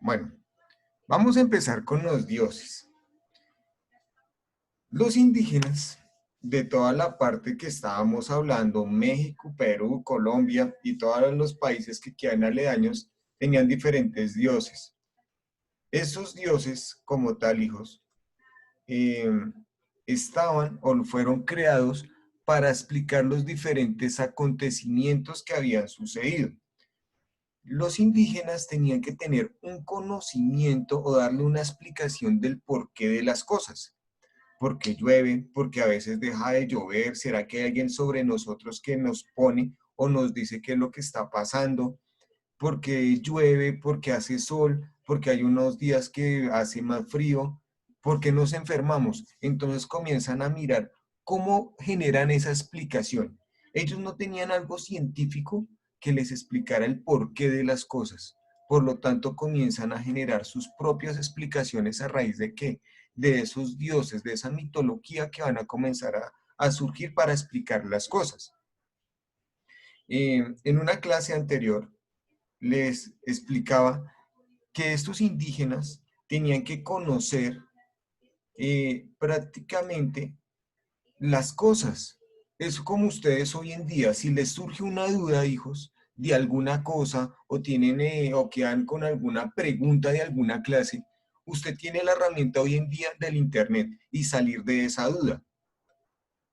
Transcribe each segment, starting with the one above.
Bueno, vamos a empezar con los dioses. Los indígenas de toda la parte que estábamos hablando, México, Perú, Colombia y todos los países que quedan aledaños, tenían diferentes dioses. Esos dioses, como tal, hijos, eh, estaban o fueron creados para explicar los diferentes acontecimientos que habían sucedido. Los indígenas tenían que tener un conocimiento o darle una explicación del porqué de las cosas. ¿Por qué llueve? Porque a veces deja de llover. ¿Será que hay alguien sobre nosotros que nos pone o nos dice qué es lo que está pasando? ¿Por qué llueve? ¿Por qué hace sol? ¿Porque hay unos días que hace más frío? ¿Por qué nos enfermamos? Entonces comienzan a mirar cómo generan esa explicación. Ellos no tenían algo científico que les explicara el porqué de las cosas. Por lo tanto, comienzan a generar sus propias explicaciones a raíz de qué, de esos dioses, de esa mitología que van a comenzar a surgir para explicar las cosas. En una clase anterior les explicaba que estos indígenas tenían que conocer prácticamente las cosas. Es como ustedes hoy en día, si les surge una duda, hijos, de alguna cosa o tienen o quedan con alguna pregunta de alguna clase, usted tiene la herramienta hoy en día del internet y salir de esa duda.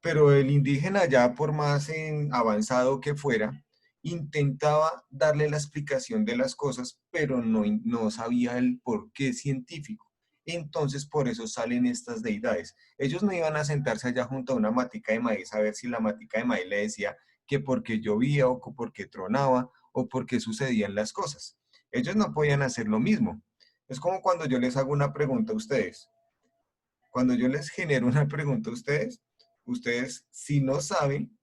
Pero el indígena ya por más avanzado que fuera, intentaba darle la explicación de las cosas, pero no sabía el porqué científico. Entonces por eso salen estas deidades. Ellos no iban a sentarse allá junto a una matica de maíz a ver si la matica de maíz le decía que porque llovía o porque tronaba o porque sucedían las cosas. Ellos no podían hacer lo mismo. Es como cuando yo les hago una pregunta a ustedes. Cuando yo les genero una pregunta a ustedes, ustedes, si no saben,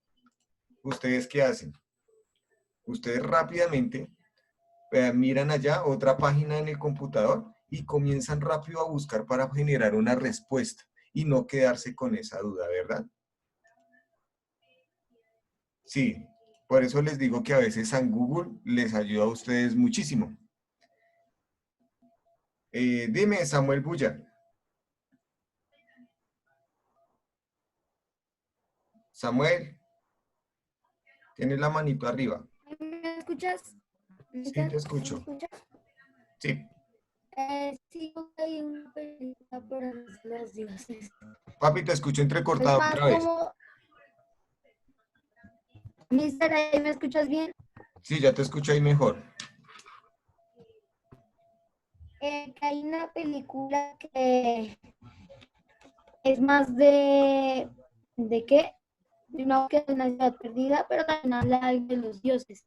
¿ustedes qué hacen? Ustedes rápidamente miran allá otra página en el computador y comienzan rápido a buscar para generar una respuesta y no quedarse con esa duda, ¿verdad? Sí, por eso les digo que a veces San Google les ayuda a ustedes muchísimo. Dime, Samuel Bulla. Samuel, tienes la manito arriba. ¿Me escuchas? Sí, te ¿Me escucho. escuchas? Sí. Sí, hay una película para los dioses. Papi, te escucho Es entrecortado más otra vez. como, Mister, ¿ahí me escuchas bien? Sí, ya te escucho ahí mejor. Que hay una película que es más ¿de qué? De una búsqueda de una ciudad perdida, pero también habla de los dioses.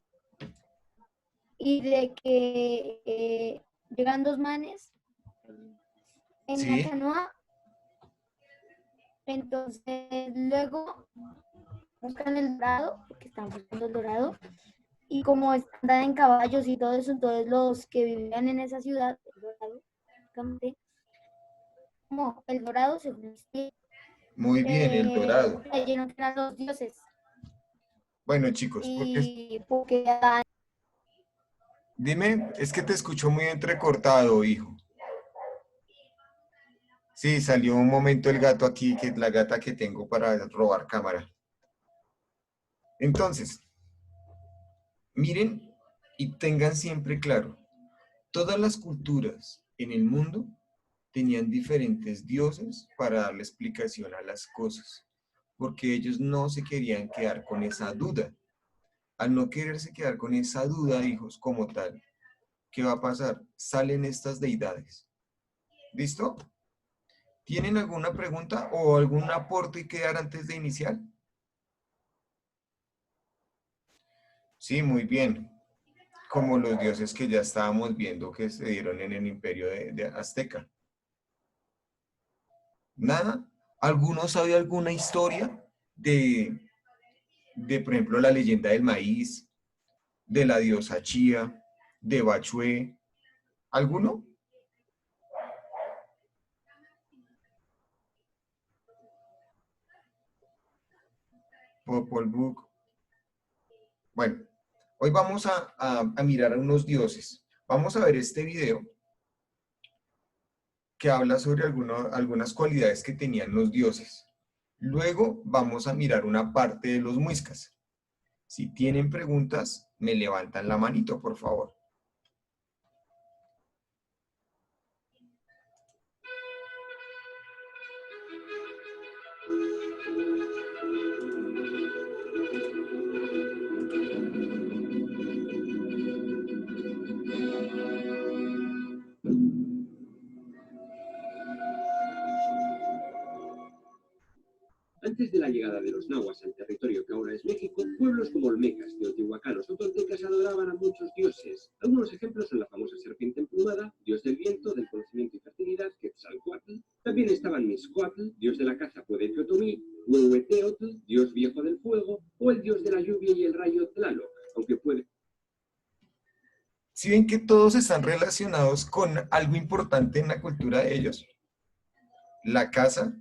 Y de que llegan dos manes en una Sí. canoa, entonces luego buscan el dorado, porque están buscando el dorado, y como andan en caballos y todo eso, entonces los que vivían en esa ciudad, el dorado, como el dorado se Muy bien, El Dorado. creyeron que eran los dioses, Bueno, chicos, y porque Adán, dime, es que te escucho muy entrecortado, hijo. Sí, salió un momento el gato aquí, que es la gata que tengo para robar cámara. Entonces, miren y tengan siempre claro, todas las culturas en el mundo tenían diferentes dioses para darle explicación a las cosas, porque ellos no se querían quedar con esa duda. Al no quererse quedar con esa duda, hijos, como tal, ¿qué va a pasar? Salen estas deidades. ¿Listo? ¿Tienen alguna pregunta o algún aporte que dar antes de iniciar? Sí, muy bien. Como los dioses que ya estábamos viendo que se dieron en el imperio de Azteca. ¿Nada? ¿Alguno sabe alguna historia por ejemplo, la leyenda del maíz, de la diosa Chía, de Bachué? ¿Alguno? Popol Vuh. Bueno, hoy vamos a mirar a unos dioses. Vamos a ver este video que habla sobre algunas cualidades que tenían los dioses. Luego vamos a mirar una parte de los muiscas. Si tienen preguntas, me levantan la manito, por favor. Antes de la llegada de los nahuas al territorio que ahora es México, pueblos como olmecas, teotihuacanos o toltecas adoraban a muchos dioses. Algunos ejemplos son la famosa serpiente emplumada, dios del viento, del conocimiento y fertilidad, Quetzalcóatl. También estaban Mixcoatl, dios de la caza, Puedeteotomí, Huehueteotl, dios viejo del fuego, o el dios de la lluvia y el rayo Tlaloc, aunque puede... ¿Sí ven que todos están relacionados con algo importante en la cultura de ellos? La caza,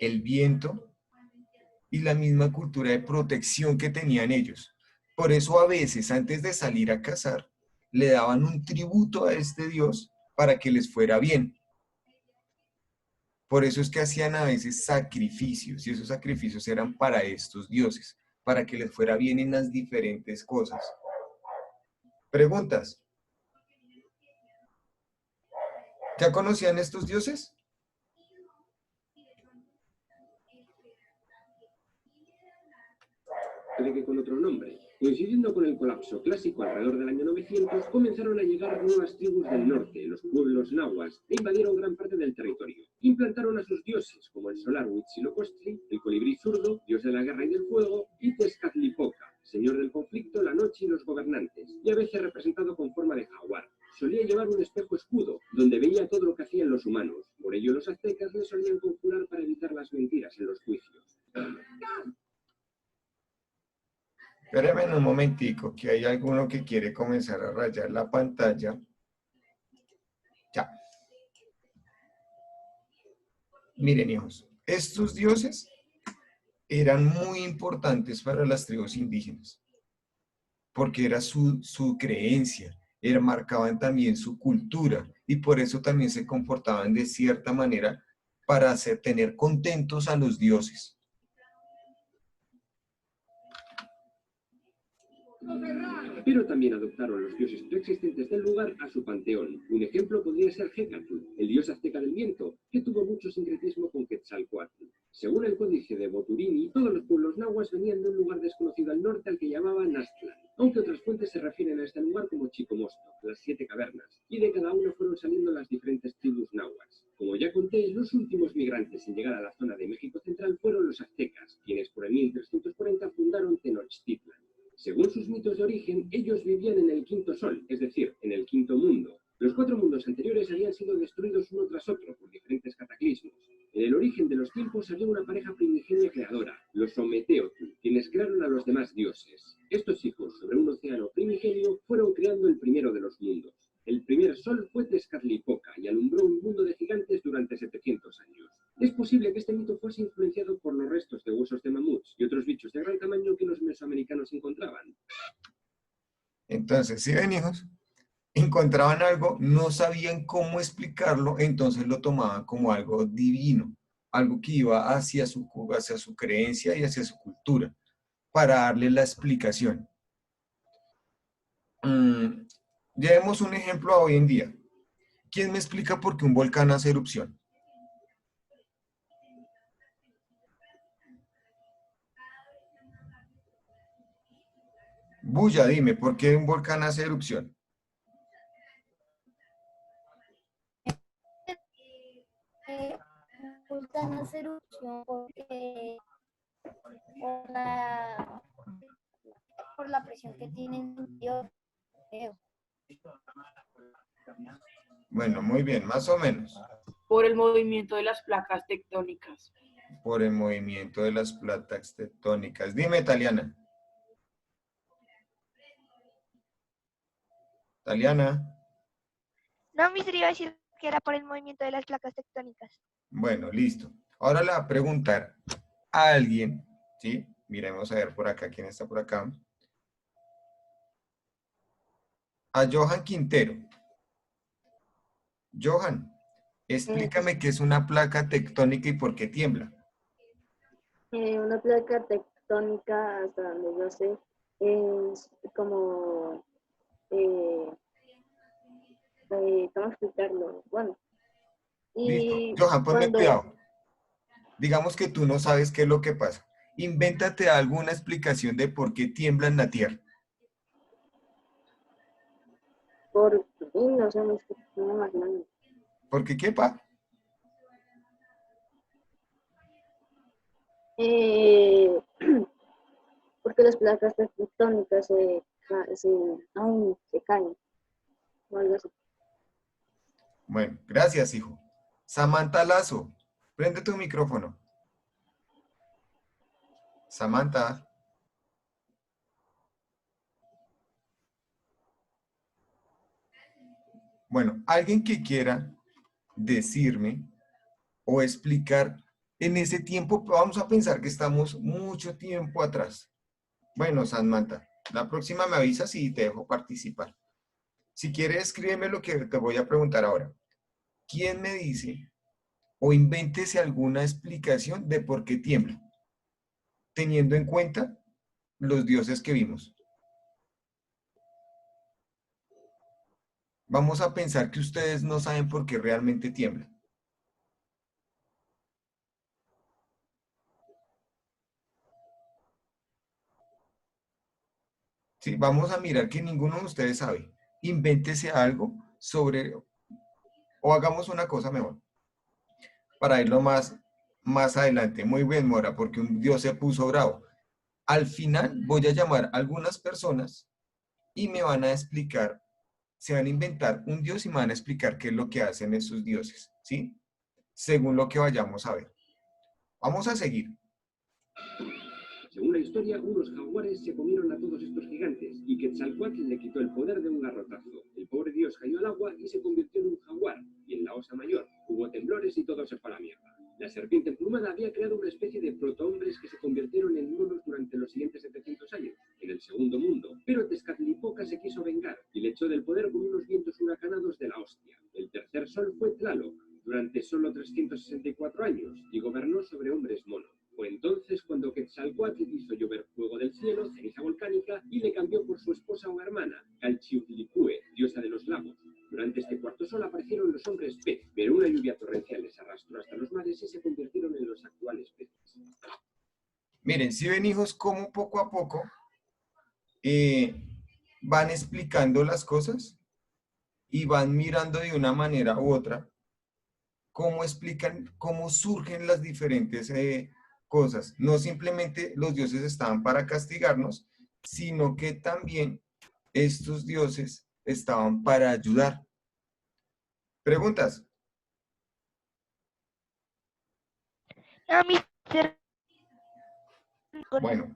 el viento y la misma cultura de protección que tenían ellos. Por eso a veces, antes de salir a cazar, le daban un tributo a este dios para que les fuera bien. Por eso es que hacían a veces sacrificios, y esos sacrificios eran para estos dioses, para que les fuera bien en las diferentes cosas. Preguntas. ¿Ya conocían estos dioses? Puede que con otro nombre. Coincidiendo con el colapso clásico alrededor del año 900, comenzaron a llegar nuevas tribus del norte, los pueblos nahuas, e invadieron gran parte del territorio. Implantaron a sus dioses, como el solar Huitzilopochtli, el colibrí zurdo, dios de la guerra y del fuego, y Tezcatlipoca, señor del conflicto, la noche y los gobernantes, y a veces representado con forma de jaguar. Solía llevar un espejo escudo, donde veía todo lo que hacían los humanos. Por ello los aztecas le solían conjurar para evitar las mentiras en los juicios. Espérenme un momentico, que hay alguno que quiere comenzar a rayar la pantalla. Ya. Miren, hijos, estos dioses eran muy importantes para las tribus indígenas, porque era su creencia, marcaban también su cultura, y por eso también se comportaban de cierta manera para tener contentos a los dioses. Pero también adoptaron los dioses preexistentes del lugar a su panteón. Un ejemplo podría ser Hecatl, el dios azteca del viento, que tuvo mucho sincretismo con Quetzalcóatl. Según el códice de Boturini, todos los pueblos nahuas venían de un lugar desconocido al norte al que llamaban Aztlán, aunque otras fuentes se refieren a este lugar como Chicomosto, las 7 cavernas, y de cada uno fueron saliendo las diferentes tribus nahuas. Como ya conté, los últimos migrantes en llegar a la zona de México Central fueron los aztecas, quienes por el 1340 fundaron Tenochtitlan. Según sus mitos de origen, ellos vivían en el quinto sol, es decir, en el quinto mundo. Los 4 mundos anteriores habían sido destruidos uno tras otro por diferentes cataclismos. En el origen de los tiempos había una pareja primigenia creadora, los Ometeotl, quienes crearon a los demás dioses. Estos hijos, sobre un océano primigenio, fueron creando el primero de los mundos. El primer sol fue Tezcatlipoca y alumbró un mundo de gigantes durante 700 años. Es posible que este mito fuese influenciado por los restos de huesos de mamuts y otros bichos de gran tamaño que los mesoamericanos encontraban. Entonces, ¿sí ven, hijos? Encontraban algo, no sabían cómo explicarlo, entonces lo tomaban como algo divino, algo que iba hacia su creencia y hacia su cultura, para darle la explicación. Llevemos un ejemplo a hoy en día. ¿Quién me explica por qué un volcán hace erupción? Bulla, dime, ¿por qué un volcán hace erupción? Buscan hacer erupción porque por por la presión que tienen Dios. Bueno, muy bien, más o menos. Por el movimiento de las placas tectónicas. Por el movimiento de las placas tectónicas. Dime, Taliana. Taliana. No, mister, iba a decir que era por el movimiento de las placas tectónicas. Bueno, listo. Ahora le voy a preguntar a alguien, ¿sí? Miremos a ver por acá, ¿quién está por acá? A Johan Quintero. Johan, Explícame qué es una placa tectónica y por qué tiembla. Una placa tectónica, hasta donde yo sé, es como, eh, ¿cómo explicarlo? Bueno, Listo. y Johan, ponme cuando, cuidado. Digamos que tú no sabes qué es lo que pasa. Invéntate alguna explicación de por qué tiembla en la Tierra. no sé, no me imagino. ¿Por qué qué, pa? Eh, porque las placas tectónicas se caen, o algo así. Bueno, gracias, hijo. Samantha Lazo, prende tu micrófono. Samantha. Bueno, alguien que quiera decirme o explicar en ese tiempo, vamos a pensar que estamos mucho tiempo atrás. Bueno, Samantha, la próxima me avisas y te dejo participar. Si quieres, escríbeme lo que te voy a preguntar ahora. ¿Quién me dice o invéntese alguna explicación de por qué tiembla, teniendo en cuenta los dioses que vimos? Vamos a pensar que ustedes no saben por qué realmente tiembla. ¿Sí? Vamos a mirar que ninguno de ustedes sabe. Invéntese algo sobre, o hagamos una cosa mejor, para irlo más adelante. Muy bien, Mora, porque un dios se puso bravo. Al final voy a llamar a algunas personas y me van a explicar, se van a inventar un dios y me van a explicar qué es lo que hacen esos dioses, ¿sí? Según lo que vayamos a ver. Vamos a seguir. Según la historia, unos jaguares se comieron a todos estos gigantes y Quetzalcóatl le quitó el poder de un garrotazo. El pobre dios cayó al agua y se convirtió en un jaguar, y en la Osa Mayor hubo temblores y todo se fue a la mierda. La serpiente emplumada había creado una especie de protohombres que se convirtieron en monos durante los siguientes 700 años, en el Segundo Mundo. Pero Tezcatlipoca se quiso vengar y le echó del poder con unos vientos huracanados de la hostia. El tercer sol fue Tlaloc, durante solo 364 años, y gobernó sobre hombres monos. Fue entonces cuando Quetzalcóatl hizo llover fuego del cielo, ceniza volcánica, y le cambió por su esposa o hermana, Calchiuhtlicue, diosa de los lagos. Durante este cuarto sol aparecieron los hombres pez, pero una lluvia torrencial les arrastró hasta los mares y se convirtieron en los actuales peces. Miren, si ven, hijos, cómo poco a poco eh, van explicando las cosas y van mirando de una manera u otra cómo explican, cómo surgen las diferentes cosas. No simplemente los dioses estaban para castigarnos, sino que también estos dioses estaban para ayudar. ¿Preguntas? No, mister. Bueno,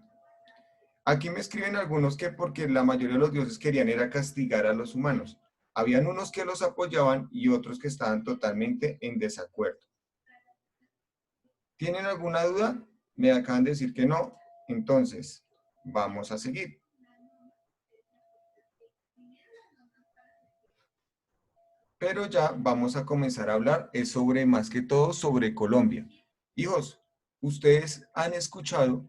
aquí me escriben algunos que porque la mayoría de los dioses querían era castigar a los humanos. Habían unos que los apoyaban y otros que estaban totalmente en desacuerdo. ¿Tienen alguna duda? Me acaban de decir que no. Entonces, vamos a seguir. Pero ya vamos a comenzar a hablar, es sobre más que todo sobre Colombia. Hijos, ustedes han escuchado,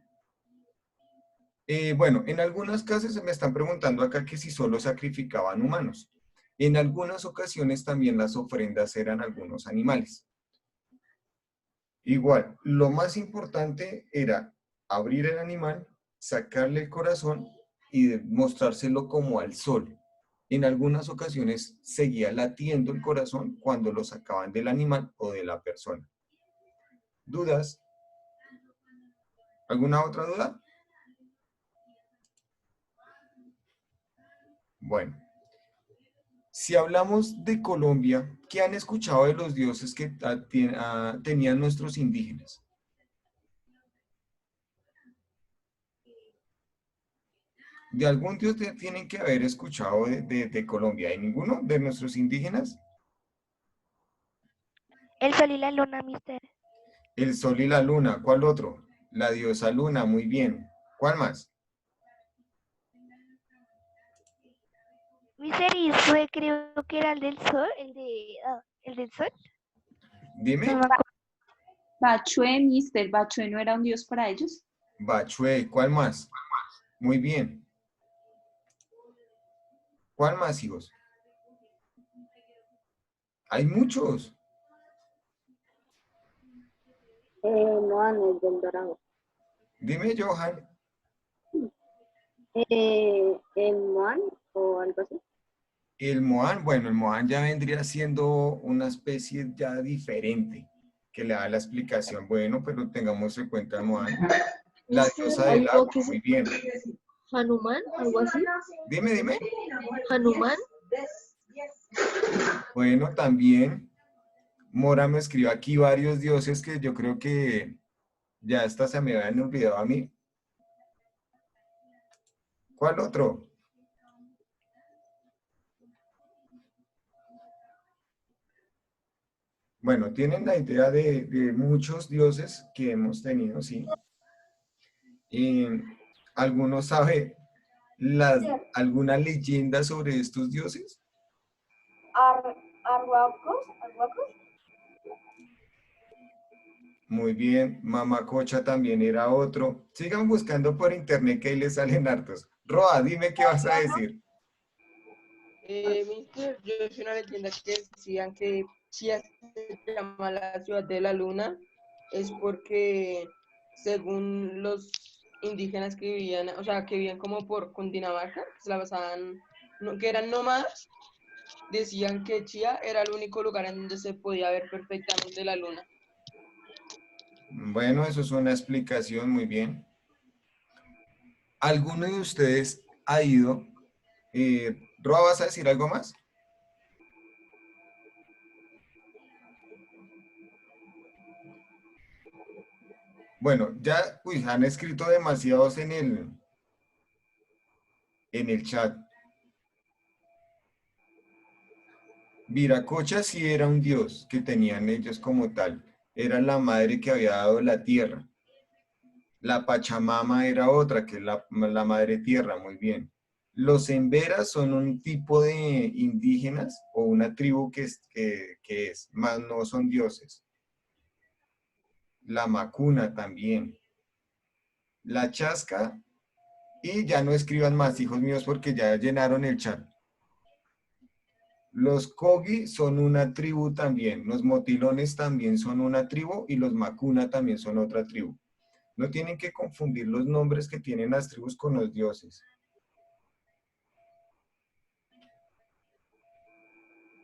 bueno, en algunas casas se me están preguntando acá que si solo sacrificaban humanos. En algunas ocasiones también las ofrendas eran algunos animales. Igual, lo más importante era abrir el animal, sacarle el corazón y mostrárselo como al sol. En algunas ocasiones seguía latiendo el corazón cuando lo sacaban del animal o de la persona. ¿Dudas? ¿Alguna otra duda? Bueno, si hablamos de Colombia, ¿qué han escuchado de los dioses que tenían nuestros indígenas? De algún dios tienen que haber escuchado de Colombia. ¿Hay ninguno de nuestros indígenas? El sol y la luna, mister. El sol y la luna. ¿Cuál otro? La diosa luna. Muy bien. ¿Cuál más? Mister, y fue, creo que era el del sol, el del sol. Dime. Bachue, mister, Bachue no era un dios para ellos. Bachue, ¿cuál más? Muy bien. ¿Cuál más, hijos? Hay muchos. Moan es del Dorado. Dime, Johan. El Moan o algo así. El Moan, bueno, el Moan ya vendría siendo una especie ya diferente que le da la explicación. Bueno, pero tengamos en cuenta el Moan. La diosa del agua, muy bien. Hanuman, algo así. Dime. Hanuman. Bueno, también Mora me escribió aquí varios dioses que yo creo que ya hasta se me habían olvidado a mí. ¿Cuál otro? Bueno, tienen la idea de muchos dioses que hemos tenido, sí. Y ¿alguno sabe alguna leyenda sobre estos dioses? Arhuacos. Muy bien, Mamacocha también era otro. Sigan buscando por internet que ahí les salen hartos. Roa, dime qué vas a decir. Mister, yo es una leyenda que decían que Chía se llama la ciudad de la luna, es porque según los indígenas que vivían, o sea, que vivían como por Cundinamarca, que se la pasaban, que eran nómadas, decían que Chía era el único lugar en donde se podía ver perfectamente la luna. Bueno, eso es una explicación, muy bien. ¿Alguno de ustedes ha ido? Roa, ¿vas a decir algo más? Bueno, ya han escrito demasiados en el chat. Viracocha sí era un dios que tenían ellos como tal. Era la madre que había dado la tierra. La Pachamama era otra, que es la madre tierra, muy bien. Los Emberas son un tipo de indígenas o una tribu que es, más no son dioses. La Macuna también. La Chasca, y ya no escriban más, hijos míos, porque ya llenaron el chat. Los Kogi son una tribu también, los Motilones también son una tribu y los Macuna también son otra tribu. No tienen que confundir los nombres que tienen las tribus con los dioses.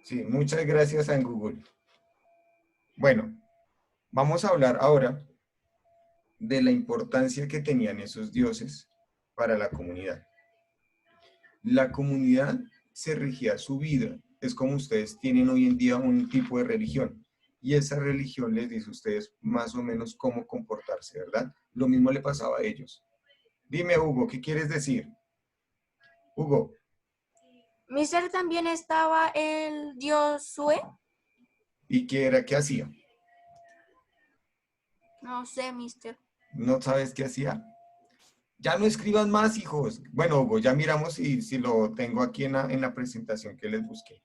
Sí, muchas gracias a Google. Bueno, vamos a hablar ahora de la importancia que tenían esos dioses para la comunidad. La comunidad se regía su vida. Es como ustedes tienen hoy en día un tipo de religión. Y esa religión les dice a ustedes más o menos cómo comportarse, ¿verdad? Lo mismo le pasaba a ellos. Dime, Hugo, ¿qué quieres decir? Hugo. Mister, también estaba el dios Sue. ¿Y qué era? ¿Qué hacía? No sé, mister. ¿No sabes qué hacía? Ya no escriban más, hijos. Bueno, Hugo, ya miramos si lo tengo aquí en la presentación que les busqué.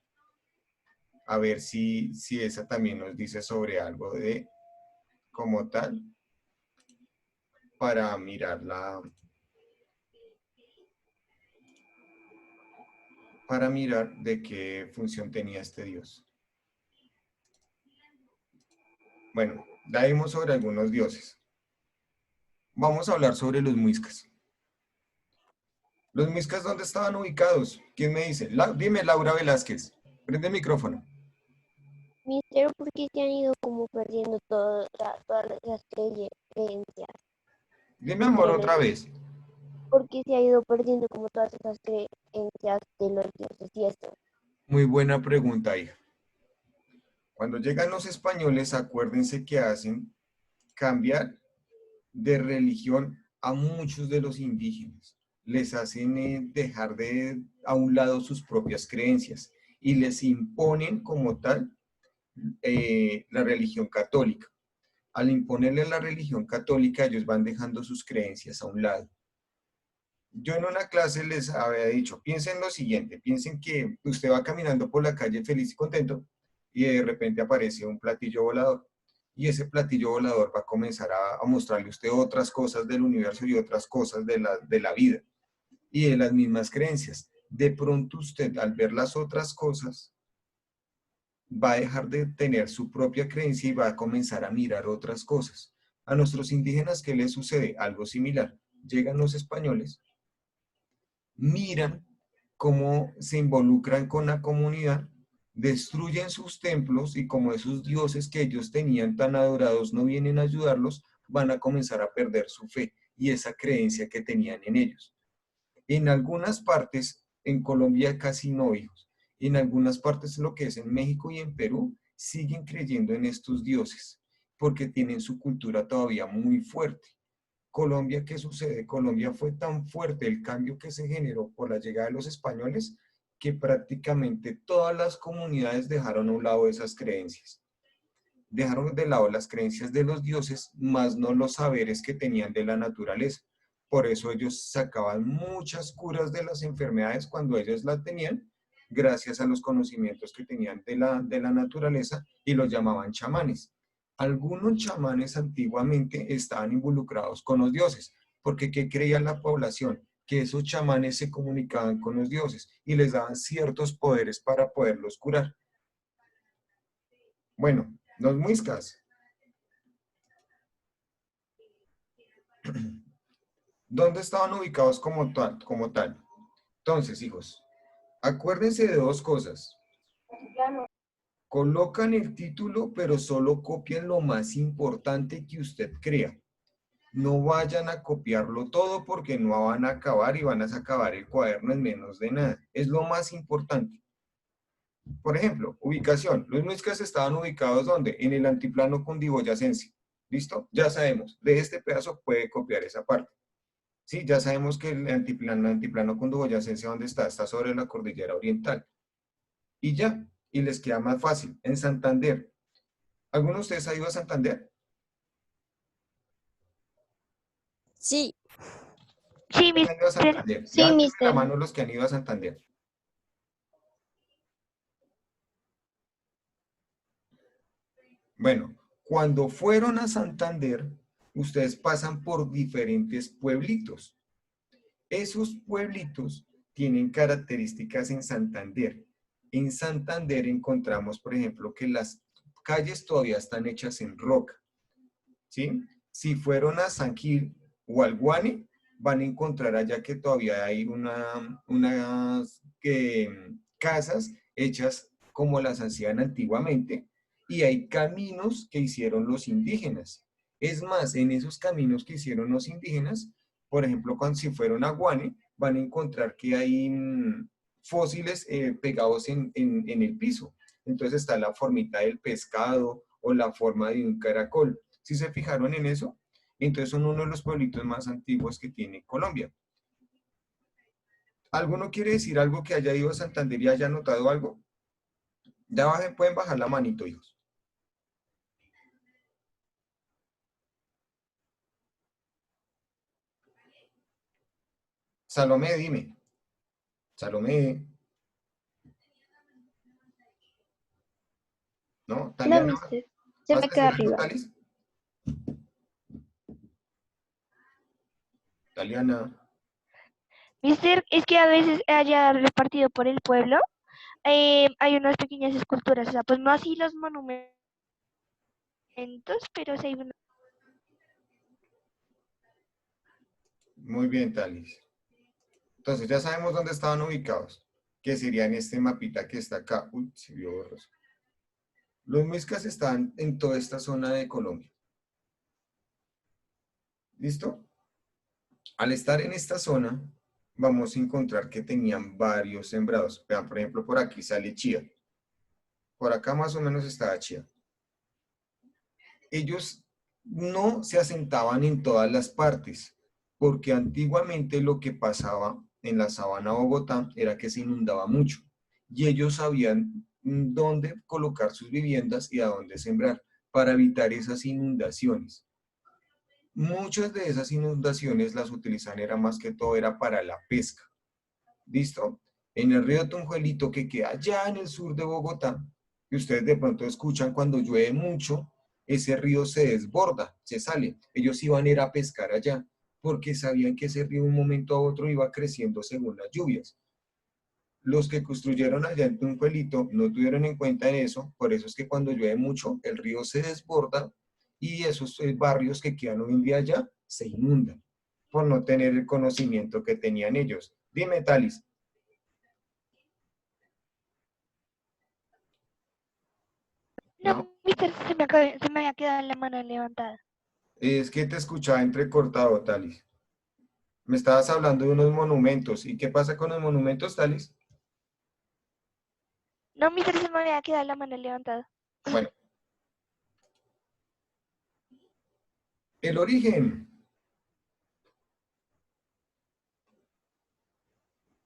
A ver si esa también nos dice sobre algo de como tal para mirarla. Para mirar de qué función tenía este dios. Bueno, ya vimos sobre algunos dioses. Vamos a hablar sobre los muiscas. ¿Los muiscas dónde estaban ubicados? ¿Quién me dice? Dime, Laura Velázquez. Prende el micrófono. Mister, ¿por qué se han ido como perdiendo todas las creencias? Dime, amor, otra vez. ¿Por qué se ha ido perdiendo como todas esas creencias de los dioses y esto? Muy buena pregunta, hija. Cuando llegan los españoles, acuérdense que hacen cambiar de religión a muchos de los indígenas. Les hacen dejar a un lado sus propias creencias y les imponen como tal la religión católica. Al imponerle la religión católica, ellos van dejando sus creencias a un lado. Yo en una clase les había dicho, piensen lo siguiente, piensen que usted va caminando por la calle feliz y contento y de repente aparece un platillo volador. Y ese platillo volador va a comenzar a mostrarle a usted otras cosas del universo y otras cosas de la vida y de las mismas creencias. De pronto usted, al ver las otras cosas, va a dejar de tener su propia creencia y va a comenzar a mirar otras cosas. A nuestros indígenas, ¿qué les sucede? Algo similar. Llegan los españoles, miran cómo se involucran con la comunidad, destruyen sus templos y como esos dioses que ellos tenían tan adorados no vienen a ayudarlos, van a comenzar a perder su fe y esa creencia que tenían en ellos. En algunas partes, en Colombia casi no, hijos. En algunas partes, lo que es en México y en Perú, siguen creyendo en estos dioses, porque tienen su cultura todavía muy fuerte. Colombia, ¿qué sucede? Colombia fue tan fuerte el cambio que se generó por la llegada de los españoles, que prácticamente todas las comunidades dejaron a un lado esas creencias. Dejaron de lado las creencias de los dioses, más no los saberes que tenían de la naturaleza. Por eso ellos sacaban muchas curas de las enfermedades cuando ellos las tenían, gracias a los conocimientos que tenían de la naturaleza, y los llamaban chamanes. Algunos chamanes antiguamente estaban involucrados con los dioses, porque ¿qué creía la población? Que esos chamanes se comunicaban con los dioses y les daban ciertos poderes para poderlos curar. Bueno, los muiscas. ¿Dónde estaban ubicados como tal? Entonces, hijos, acuérdense de dos cosas. Colocan el título, pero solo copien lo más importante que usted crea. No vayan a copiarlo todo porque no van a acabar y van a acabar el cuaderno en menos de nada. Es lo más importante. Por ejemplo, ubicación. Los muiscas estaban ubicados ¿dónde? En el antiplano cundiboyacense. ¿Listo? Ya sabemos. De este pedazo puede copiar esa parte. Sí, ya sabemos que el antiplano cundiboyacense, ¿dónde está? Está sobre la cordillera oriental. Y ya, y les queda más fácil. En Santander. ¿Alguno de ustedes ha ido a Santander? Sí. Sí, ¿Quién ha ido a mister. Santander? Sí, Levanten la mister. mano los que han ido a Santander. Bueno, cuando fueron a Santander, ustedes pasan por diferentes pueblitos. Esos pueblitos tienen características en Santander. En Santander encontramos, por ejemplo, que las calles todavía están hechas en roca, ¿sí? Si fueron a San Gil o al Guane, van a encontrar allá que todavía hay unas casas hechas como las hacían antiguamente, y hay caminos que hicieron los indígenas. Es más, en esos caminos que hicieron los indígenas, por ejemplo, cuando si fueron a Guane, van a encontrar que hay fósiles pegados en el piso. Entonces está la formita del pescado o la forma de un caracol. ¿Sí se fijaron en eso? Entonces son uno de los pueblitos más antiguos que tiene Colombia. ¿Alguno quiere decir algo que haya ido a Santander y haya notado algo? Ya pueden bajar la manito, hijos. Salomé, dime. Salomé. ¿No? No, ¿Taliana? mister. Se ¿Vas me a queda decir algo, arriba. Talis? Taliana. Mister, es que a veces allá repartido por el pueblo hay unas pequeñas esculturas, o sea, pues no así los monumentos, pero sí hay unas. Muy bien, Talis. Entonces ya sabemos dónde estaban ubicados, que sería en este mapita que está acá. Uy, se vio borroso. Los muiscas están en toda esta zona de Colombia. ¿Listo? Al estar en esta zona, vamos a encontrar que tenían varios sembrados. Vean, por ejemplo, por aquí sale chía. Por acá más o menos estaba chía. Ellos no se asentaban en todas las partes, porque antiguamente lo que pasaba en la sabana Bogotá era que se inundaba mucho y ellos sabían dónde colocar sus viviendas y a dónde sembrar para evitar esas inundaciones. Muchas de esas inundaciones las utilizaban era más que todo era para la pesca. ¿Listo? En el río Tunjuelito, que queda allá en el sur de Bogotá, Y ustedes de pronto escuchan cuando llueve mucho, ese río se desborda, se sale. Ellos iban a ir a pescar allá, porque sabían que ese río de un momento a otro iba creciendo según las lluvias. Los que construyeron allá en Tunjuelito no tuvieron en cuenta eso, por eso es que cuando llueve mucho, el río se desborda y esos barrios que quedan hoy en día allá se inundan, por no tener el conocimiento que tenían ellos. Dime, Talis. No, No, mister, se me había quedado la mano levantada. es que te escuchaba entrecortado, Talis. Me estabas hablando de unos monumentos. ¿Y qué pasa con los monumentos, Talis? No, mister, se me había quedado la mano levantada. Bueno, el origen.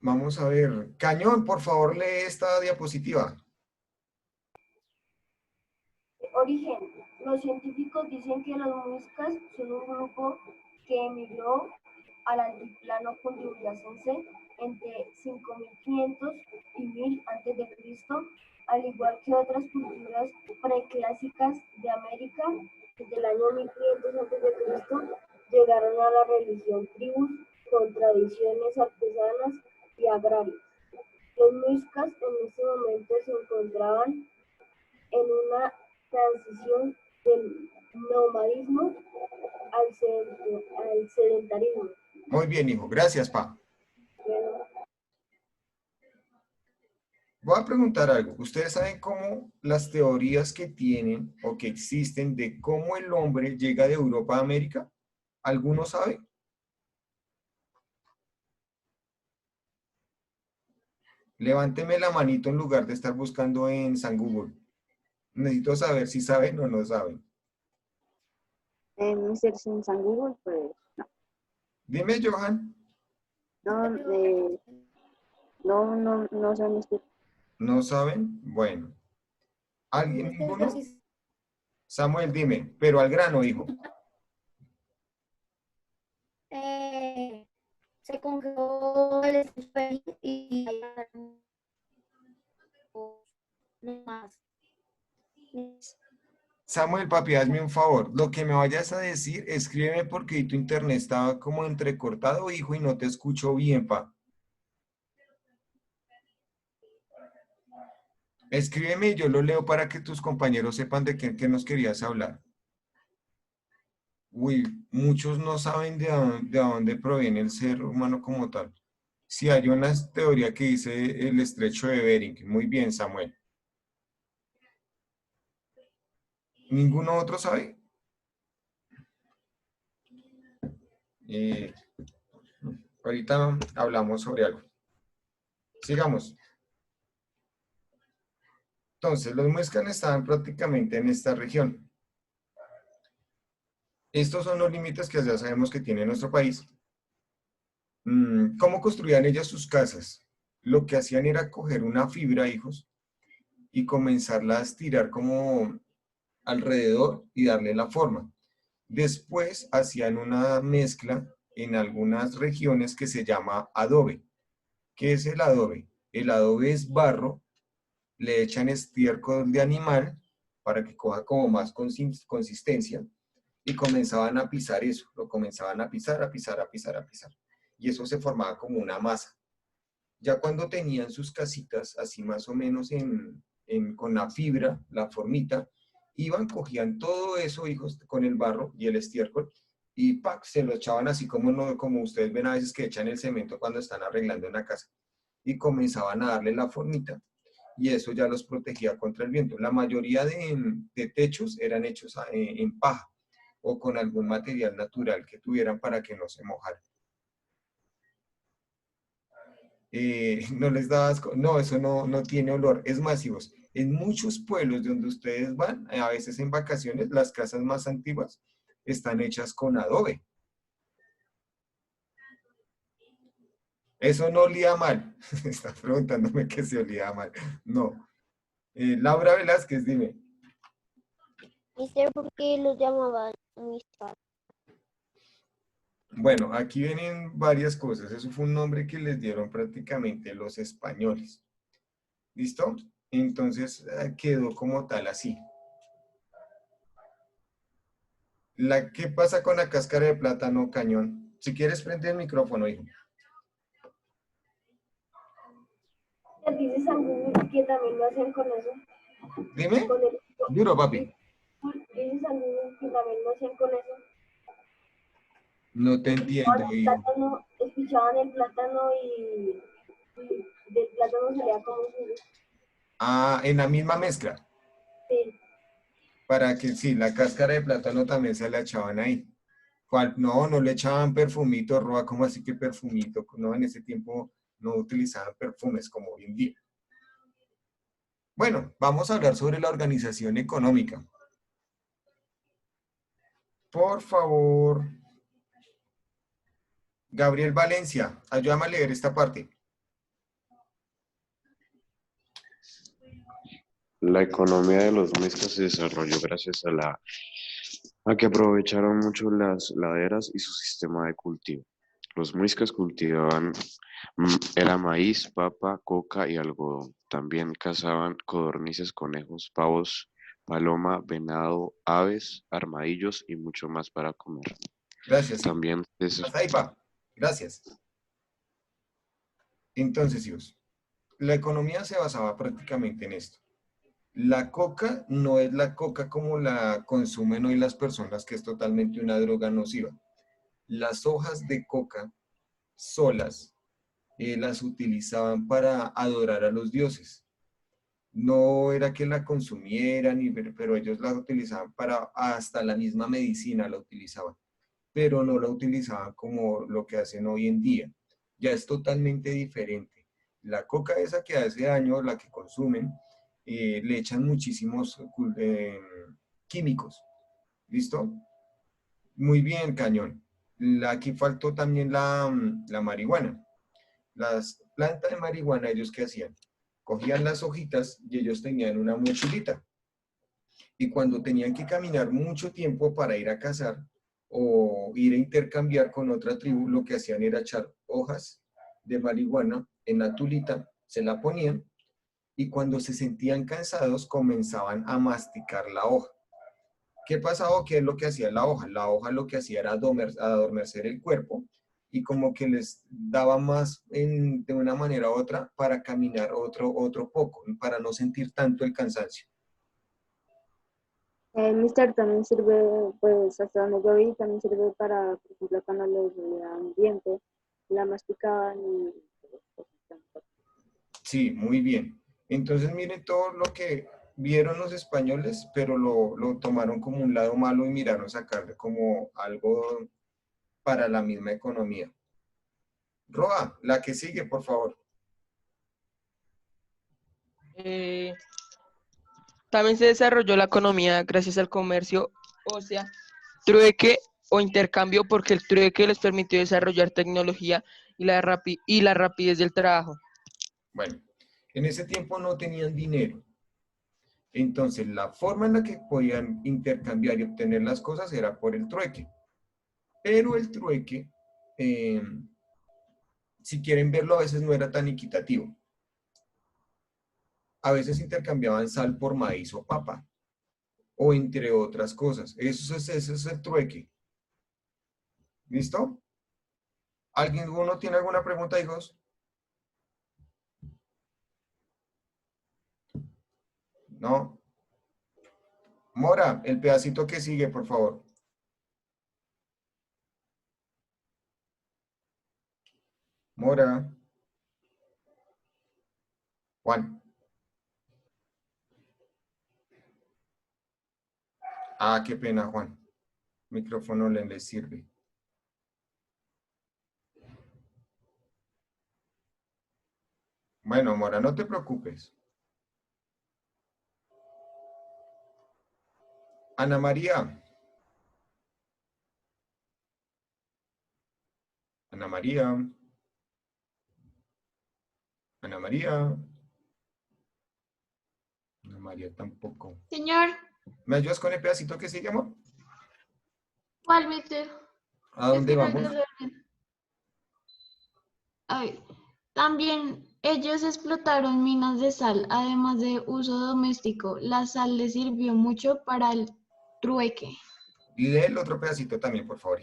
Vamos a ver. Cañón, por favor, lee esta diapositiva. Origen. Los científicos dicen que los muiscas son un grupo que emigró al altiplano cundiboyacense entre 5500 y 1000 a.C., al igual que otras culturas preclásicas de América. Desde el año 1500 a.C. llegaron a la religión tribus con tradiciones artesanas y agrarias. Los muiscas en este momento se encontraban en una transición del nomadismo al sedentarismo. Muy bien, hijo. Gracias, pa. Bueno, Voy a preguntar algo. ¿Ustedes saben cómo las teorías que tienen o que existen de cómo el hombre llega de Europa a América? ¿Alguno sabe? Levánteme la manito en lugar de estar buscando en San Google. Necesito saber si saben o no saben. Mr. Sin San Google, pues Dime, Johan. no, no sé, Mr. ¿No saben? Bueno. ¿Alguien, ninguno? Samuel, dime, pero al grano, hijo. Se congeló el esfero y no más. Samuel, papi, hazme un favor. Lo que me vayas a decir, escríbeme porque tu internet estaba como entrecortado, hijo, y no te escucho bien, pa. Escríbeme y yo lo leo para que tus compañeros sepan de qué nos querías hablar. Uy, muchos no saben de dónde proviene el ser humano como tal. Sí, hay una teoría que dice el estrecho de Bering. Muy bien, Samuel. ¿Ninguno otro sabe? Eh, ahorita hablamos sobre algo. Sigamos. Entonces, los muiscas estaban prácticamente en esta región. Estos son los límites que ya sabemos que tiene nuestro país. ¿Cómo construían ellas sus casas? Lo que hacían era coger una fibra, hijos, y comenzarla a estirar como alrededor y darle la forma. Después hacían una mezcla en algunas regiones que se llama adobe. ¿Qué es el adobe? El adobe es barro, le echan estiércol de animal para que coja como más consistencia y comenzaban a pisar eso, lo comenzaban a pisar, a pisar, a pisar, a pisar. Y eso se formaba como una masa. Ya cuando tenían sus casitas, así más o menos con la fibra, la formita, iban, cogían todo eso, hijos, con el barro y el estiércol, y ¡pac! Se lo echaban así como, no, como ustedes ven a veces que echan el cemento cuando están arreglando una casa, y comenzaban a darle la formita, y eso ya los protegía contra el viento. La mayoría de techos eran hechos en paja, o con algún material natural que tuvieran para que no se mojaran. No les da asco, no, eso no tiene olor. Es más, hijos, en muchos pueblos donde ustedes van, a veces en vacaciones, las casas más antiguas están hechas con adobe. Eso no olía mal. Está preguntándome que si olía mal. No. Laura Velázquez, dime. Mister, ¿por qué los llamaban muiscas? Bueno, aquí vienen varias cosas. Eso fue un nombre que les dieron prácticamente los españoles. ¿Listo? Entonces quedó como tal así. ¿Qué pasa con la cáscara de plátano, Cañón? Si quieres, prende el micrófono, hijo. Dice San Google que también lo hacen con eso. Dime. Con el, Duro, papi. dice San Google que también lo hacen con eso. No te entiendo, hijo. Espichaban el plátano y del plátano salía como jugo. Ah, en la misma mezcla. Sí. Para que sí, la cáscara de plátano también se la echaban ahí. No, no le echaban perfumito, Roa, ¿cómo así que perfumito? No, en ese tiempo no utilizaban perfumes como hoy en día. Bueno, vamos a hablar sobre la organización económica. Por favor, Gabriel Valencia, ayúdame a leer esta parte. La economía de los muiscas se desarrolló gracias a que aprovecharon mucho las laderas y su sistema de cultivo. Los muiscas cultivaban era maíz, papa, coca y algodón. También cazaban codornices, conejos, pavos, paloma, venado, aves, armadillos y mucho más para comer. Gracias. También Ahí va. Gracias. Entonces, hijos, la economía se basaba prácticamente en esto. La coca no es la coca como la consumen hoy las personas, que es totalmente una droga nociva. Las hojas de coca solas las utilizaban para adorar a los dioses. No era que la consumieran, pero ellos la utilizaban para, hasta la misma medicina la utilizaban, pero no la utilizaban como lo que hacen hoy en día. Ya es totalmente diferente. La coca esa que hace daño, la que consumen, le echan muchísimos químicos. ¿Listo? Muy bien, Cañón. Aquí faltó también la marihuana. Las plantas de marihuana, ¿ellos qué hacían? Cogían las hojitas y ellos tenían una mochilita. Y cuando tenían que caminar mucho tiempo para ir a cazar o ir a intercambiar con otra tribu, lo que hacían era echar hojas de marihuana en la tulita, se la ponían y cuando se sentían cansados comenzaban a masticar la hoja. ¿Qué pasaba? ¿Qué es lo que hacía la hoja? La hoja lo que hacía era adormecer el cuerpo y como que les daba más de una manera u otra para caminar otro poco, para no sentir tanto el cansancio. Mister también sirve, pues hasta donde yo vi, también sirve para, por ejemplo, cuando les dolían dientes, la masticaban y... Sí, muy bien. Entonces miren todo lo que vieron los españoles, pero lo tomaron como un lado malo y miraron sacarle como algo para la misma economía. Roa, la que sigue, por favor. También se desarrolló la economía gracias al comercio, o sea, trueque o intercambio, porque el trueque les permitió desarrollar tecnología y la rapidez del trabajo. Bueno, en ese tiempo no tenían dinero. Entonces, la forma en la que podían intercambiar y obtener las cosas era por el trueque. Pero el trueque, si quieren verlo, a veces no era tan equitativo. A veces intercambiaban sal por maíz o papa, o entre otras cosas. Eso es el trueque. ¿Listo? ¿Alguno tiene alguna pregunta, hijos? No. Mora, el pedacito que sigue, por favor. Mora. Juan. Ah, qué pena, Juan. Micrófono le sirve. Bueno, Mora, no te preocupes. Ana María. Ana María. Ana María. Ana María tampoco. Señor, ¿Me ayudas con el pedacito que sigue, amor? ¿cuál, mister? ¿A dónde Es que no vamos? alcanzo a ver bien. A ver, también Ellos explotaron minas de sal, además de uso doméstico. La sal les sirvió mucho para el trueque. Lee el otro pedacito también, por favor.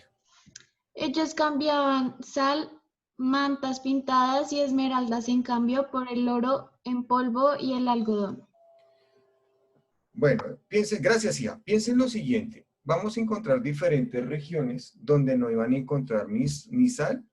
Ellos cambiaban sal, mantas pintadas y esmeraldas en cambio por el oro en polvo y el algodón. Bueno, piensen, gracias, Ia. Piensen lo siguiente. Vamos a encontrar diferentes regiones donde no iban a encontrar ni sal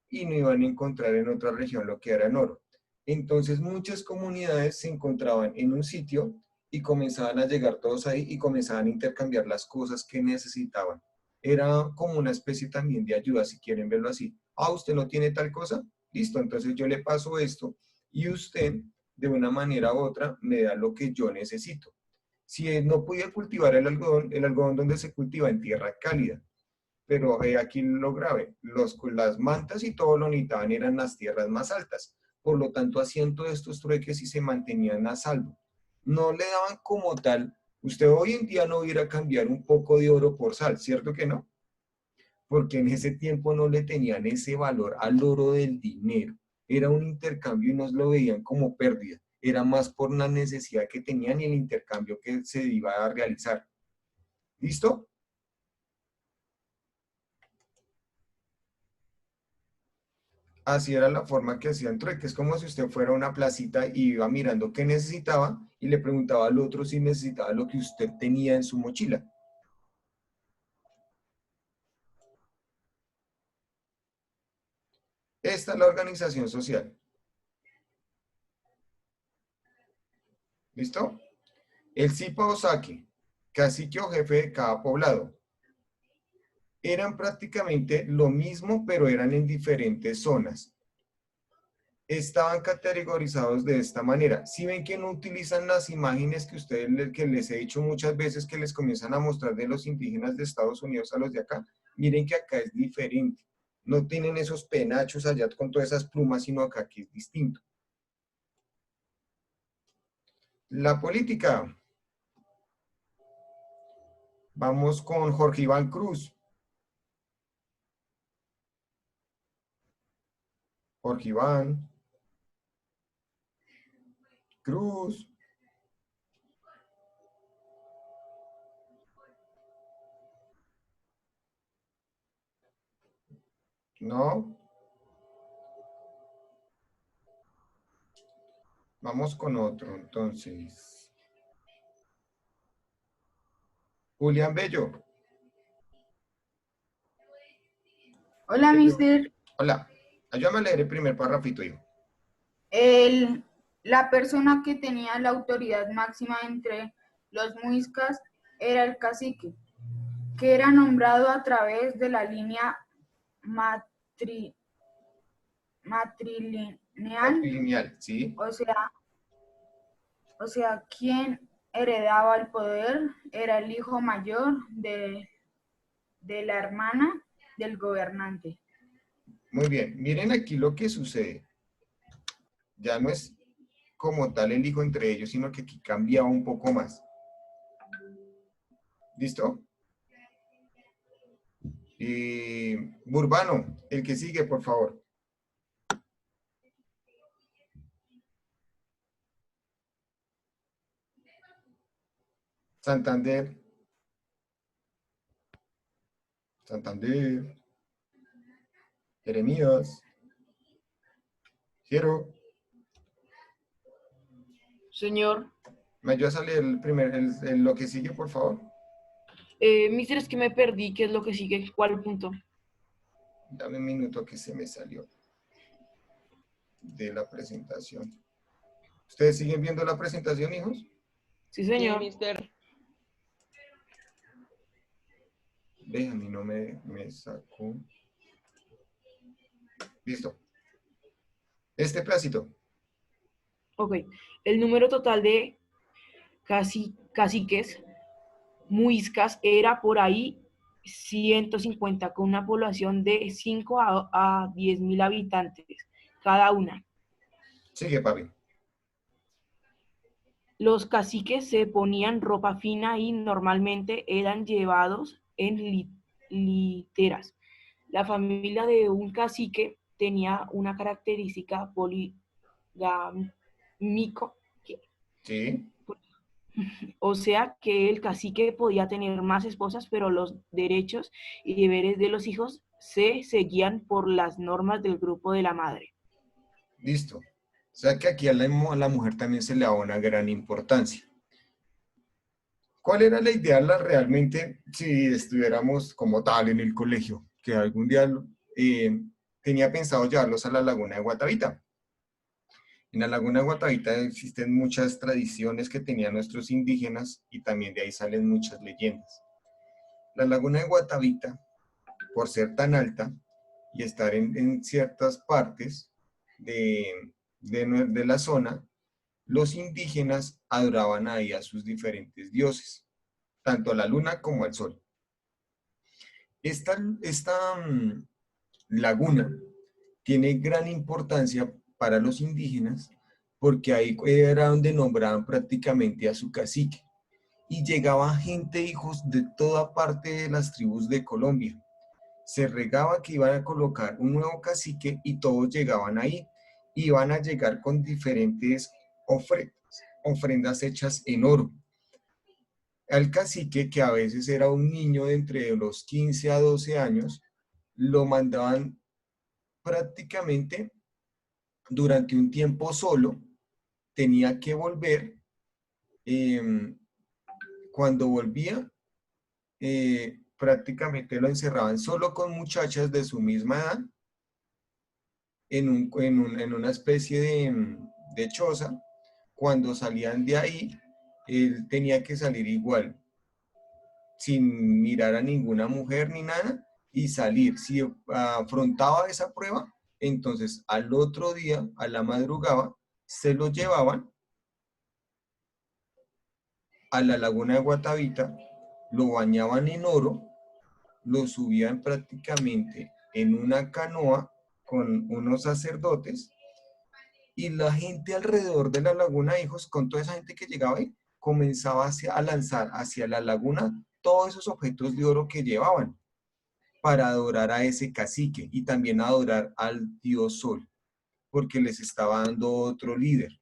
y no iban a encontrar en otra región lo que era en oro. Entonces muchas comunidades se encontraban en un sitio y comenzaban a llegar todos ahí y comenzaban a intercambiar las cosas que necesitaban. Era como una especie también de ayuda, si quieren verlo así. Ah, usted no tiene tal cosa, listo, entonces yo le paso esto y usted de una manera u otra me da lo que yo necesito. Si no podía cultivar el algodón donde se cultiva en tierra cálida, pero aquí lo grave, las mantas y todo lo necesitaban eran las tierras más altas, por lo tanto hacían todos estos trueques y se mantenían a salvo. No le daban como tal, usted hoy en día no hubiera cambiar un poco de oro por sal, ¿cierto que no? Porque en ese tiempo no le tenían ese valor al oro del dinero, era un intercambio y nos lo veían como pérdida, era más por la necesidad que tenían y el intercambio que se iba a realizar. ¿Listo? Así era la forma que hacían trueque. Es como si usted fuera a una placita y iba mirando qué necesitaba y le preguntaba al otro si necesitaba lo que usted tenía en su mochila. Esta es la organización social. ¿Listo? El Zipa o Saque, cacique o jefe de cada poblado, eran prácticamente lo mismo, pero eran en diferentes zonas. Estaban categorizados de esta manera. Si ven que no utilizan las imágenes que ustedes que les he dicho muchas veces que les comienzan a mostrar de los indígenas de Estados Unidos a los de acá, miren que acá es diferente. No tienen esos penachos allá con todas esas plumas, sino acá que es distinto. La política. Vamos con Jorge Iván Cruz. Jorge Iván Cruz. No. Vamos con otro, entonces. Julián Bello. Hola, Bello. mister. Hola. Ayúdame a leer el primer párrafito, hijo. La persona que tenía la autoridad máxima entre los muiscas era el cacique, que era nombrado a través de la línea matrilineal, Matrilineal, ¿sí? o sea, quien heredaba el poder era el hijo mayor de la hermana del gobernante. Muy bien, miren aquí lo que sucede. Ya no es como tal el hijo entre ellos, sino que aquí cambiaba un poco más. ¿Listo? Y Burbano, el que sigue, por favor. Santander. Santander. Jeremías. Jero. Señor, ¿Me ayudas a leer el primer, lo que sigue, por favor? mister, es que me perdí. ¿Qué es lo que sigue? ¿Cuál punto? Dame un minuto que se me salió de la presentación. ¿Ustedes siguen viendo la presentación, hijos? Sí, señor. Sí, mister. Ve, a mí no me sacó. Listo. Este pedacito. Ok. El número total de caciques, muiscas, era por ahí 150, con una población de 5 a 10.000 habitantes cada una. Sigue, papi. Los caciques se ponían ropa fina y normalmente eran llevados en literas. La familia de un cacique tenía una característica gamico, Sí, o sea que el cacique podía tener más esposas, pero los derechos y deberes de los hijos se seguían por las normas del grupo de la madre. listo. O sea que aquí a a la mujer también se le da una gran importancia. ¿Cuál era la idea realmente si estuviéramos como tal en el colegio? Que algún día eh, tenía pensado llevarlos a la laguna de Guatavita. En la laguna de Guatavita existen muchas tradiciones que tenían nuestros indígenas y también de ahí salen muchas leyendas. La laguna de Guatavita, por ser tan alta y estar en ciertas partes de la zona, los indígenas adoraban ahí a sus diferentes dioses, tanto a la luna como al sol. Esta laguna tiene gran importancia para los indígenas porque ahí era donde nombraban prácticamente a su cacique y llegaba gente, hijos de toda parte de las tribus de Colombia. Se regaba que iban a colocar un nuevo cacique y todos llegaban ahí. Iban a llegar con diferentes ofrendas hechas en oro. Al cacique, que a veces era un niño de entre los 15 a 12 años, lo mandaban prácticamente durante un tiempo solo, tenía que volver. eh, Cuando volvía, prácticamente lo encerraban solo con muchachas de su misma edad en una especie de choza. Cuando salían de ahí, él tenía que salir igual, sin mirar a ninguna mujer ni nada, y salir. Si afrontaba esa prueba, entonces al otro día, a la madrugada, se lo llevaban a la laguna de Guatavita, lo bañaban en oro, lo subían prácticamente en una canoa con unos sacerdotes y la gente alrededor de la laguna, hijos, con toda esa gente que llegaba ahí, comenzaba a lanzar hacia la laguna todos esos objetos de oro que llevaban para adorar a ese cacique y también adorar al dios Sol, porque les estaba dando otro líder.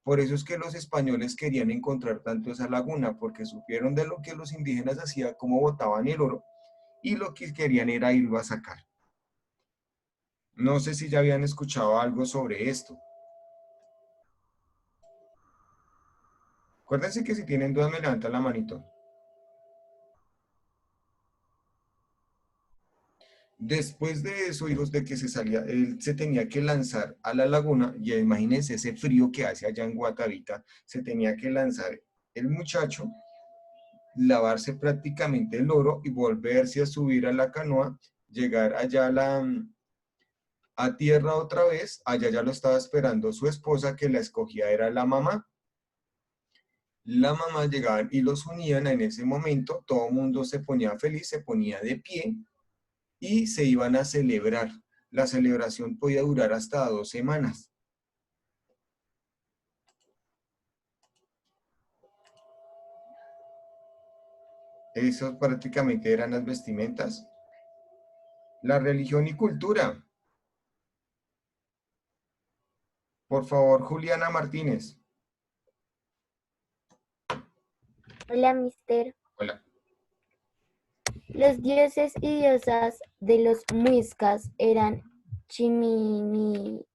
Por eso es que los españoles querían encontrar tanto esa laguna, porque supieron de lo que los indígenas hacían, cómo botaban el oro, y lo que querían era irlo a sacar. No sé si ya habían escuchado algo sobre esto. Acuérdense que si tienen dudas me levantan la manito. Después de eso, hijos, de que se salía, él se tenía que lanzar a la laguna, y imagínense ese frío que hace allá en Guatavita, se tenía que lanzar el muchacho, lavarse prácticamente el oro y volverse a subir a la canoa, llegar allá a tierra otra vez, allá ya lo estaba esperando su esposa, que la escogía era la mamá. La mamá llegaban y los unían en ese momento, todo el mundo se ponía feliz, se ponía de pie y se iban a celebrar. La celebración podía durar hasta 2 semanas. Eso prácticamente eran las vestimentas. La religión y cultura. Por favor, Juliana Martínez. Hola, mister. Hola. Los dioses y diosas de los muiscas eran Agua. Chiminigagua,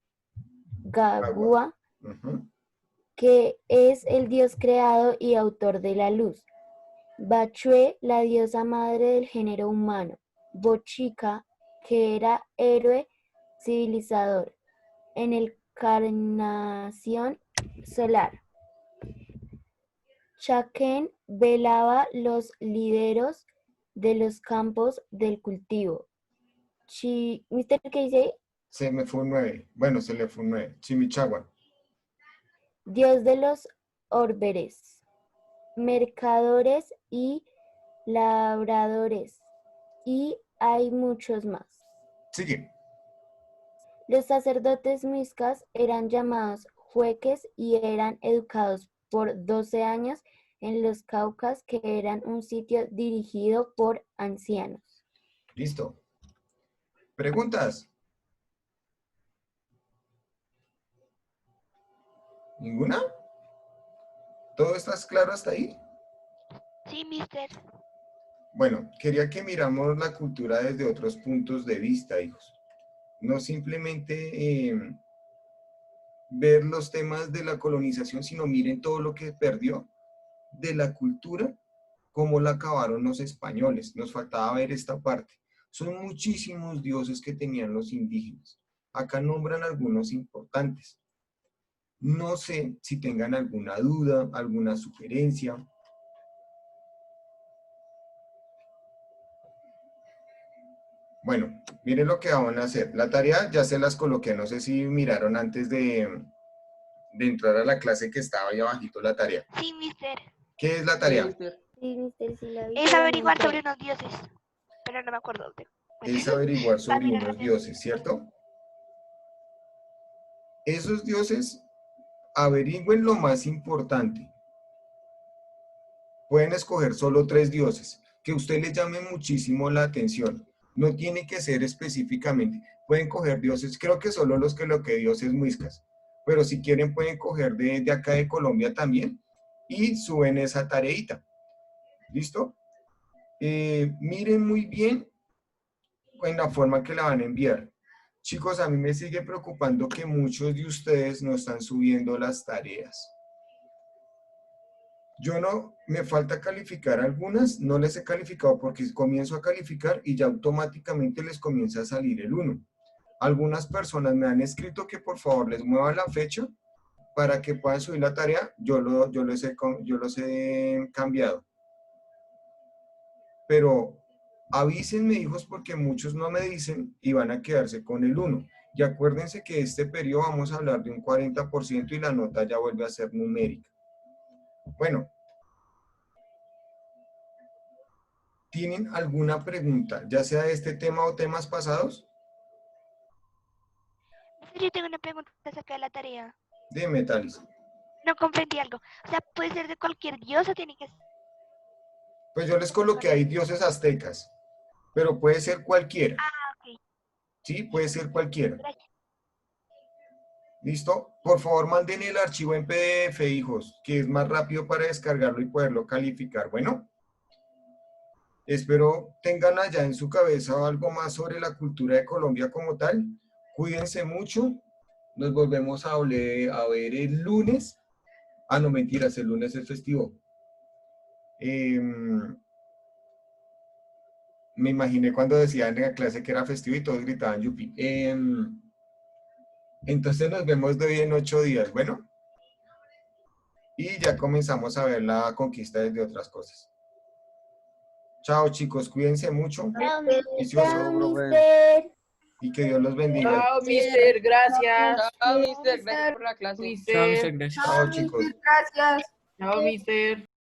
Ujú. que es el dios creado y autor de la luz; Bachue, la diosa madre del género humano; Bochica, que era héroe civilizador en el encarnación solar; Chaquén velaba los lideros de los campos del cultivo. ¿Mister qué dice ahí? Se me fue un 9. Bueno, se le fue un 9. Chimichagua. Dios de los orberes, mercadores y labradores, y hay muchos más. Sigue. Los sacerdotes muiscas eran llamados jueques y eran educados por 12 años en los Caucas, que eran un sitio dirigido por ancianos. Listo. ¿Preguntas? ¿Ninguna? ¿Todo está claro hasta ahí? Sí, mister. Bueno, quería que miramos la cultura desde otros puntos de vista, hijos. No simplemente ver los temas de la colonización, sino miren todo lo que perdió de la cultura, cómo la acabaron los españoles. Nos faltaba ver esta parte. Son muchísimos dioses que tenían los indígenas. Acá nombran algunos importantes. No sé si tengan alguna duda, alguna sugerencia. Bueno, miren lo que van a hacer. La tarea ya se las coloqué, no sé si miraron antes de entrar a la clase que estaba ahí abajito la tarea. Sí, mister. ¿Qué es la Sí, tarea? mister. Sí, mister, sí la vi. Es averiguar sobre solamente- unos dioses. Pero no me acuerdo. Es averiguar sobre También unos dioses, ¿cierto? Esos dioses, averigüen lo más importante. Pueden escoger solo 3 dioses, que a usted le llame muchísimo la atención. No tiene que ser específicamente. Pueden coger dioses, creo que solo los que lo que dioses muiscas. Pero si quieren pueden coger de acá de Colombia también y suben esa tareita. ¿Listo? Miren muy bien en la forma que la van a enviar. Chicos, a mí me sigue preocupando que muchos de ustedes no están subiendo las tareas. Yo no, me falta calificar algunas, no les he calificado porque comienzo a calificar y ya automáticamente les comienza a salir el 1. Algunas personas me han escrito que por favor les mueva la fecha para que puedan subir la tarea, yo los he cambiado. Pero avísenme, hijos, porque muchos no me dicen y van a quedarse con el 1. Y acuérdense que este periodo vamos a hablar de un 40% y la nota ya vuelve a ser numérica. Bueno, ¿tienen alguna pregunta, ya sea de este tema o temas pasados? Yo tengo una pregunta acerca de la tarea. Dime, Talis. No comprendí algo. O sea, ¿puede ser de cualquier dios o tiene que ser? Pues yo les coloqué ahí dioses aztecas, pero puede ser cualquiera. Ah, ok. Sí, puede ser cualquiera. Gracias. ¿Listo? Por favor, manden el archivo en PDF, hijos, que es más rápido para descargarlo y poderlo calificar. Bueno, espero tengan allá en su cabeza algo más sobre la cultura de Colombia como tal. Cuídense mucho. Nos volvemos a ver el lunes. Ah, no, mentiras, el lunes es festivo. Me imaginé cuando decían en la clase que era festivo y todos gritaban yupi. Entonces nos vemos de hoy en 8 días, bueno. Y ya comenzamos a ver la conquista desde otras cosas. Chao, chicos, cuídense mucho. Chao, Juiciosos, mister. y que Dios los bendiga. Chao, mister. Gracias. Chao, mister. Gracias por la clase. Mister. Gracias. Chao, chicos. Gracias. Chao, mister.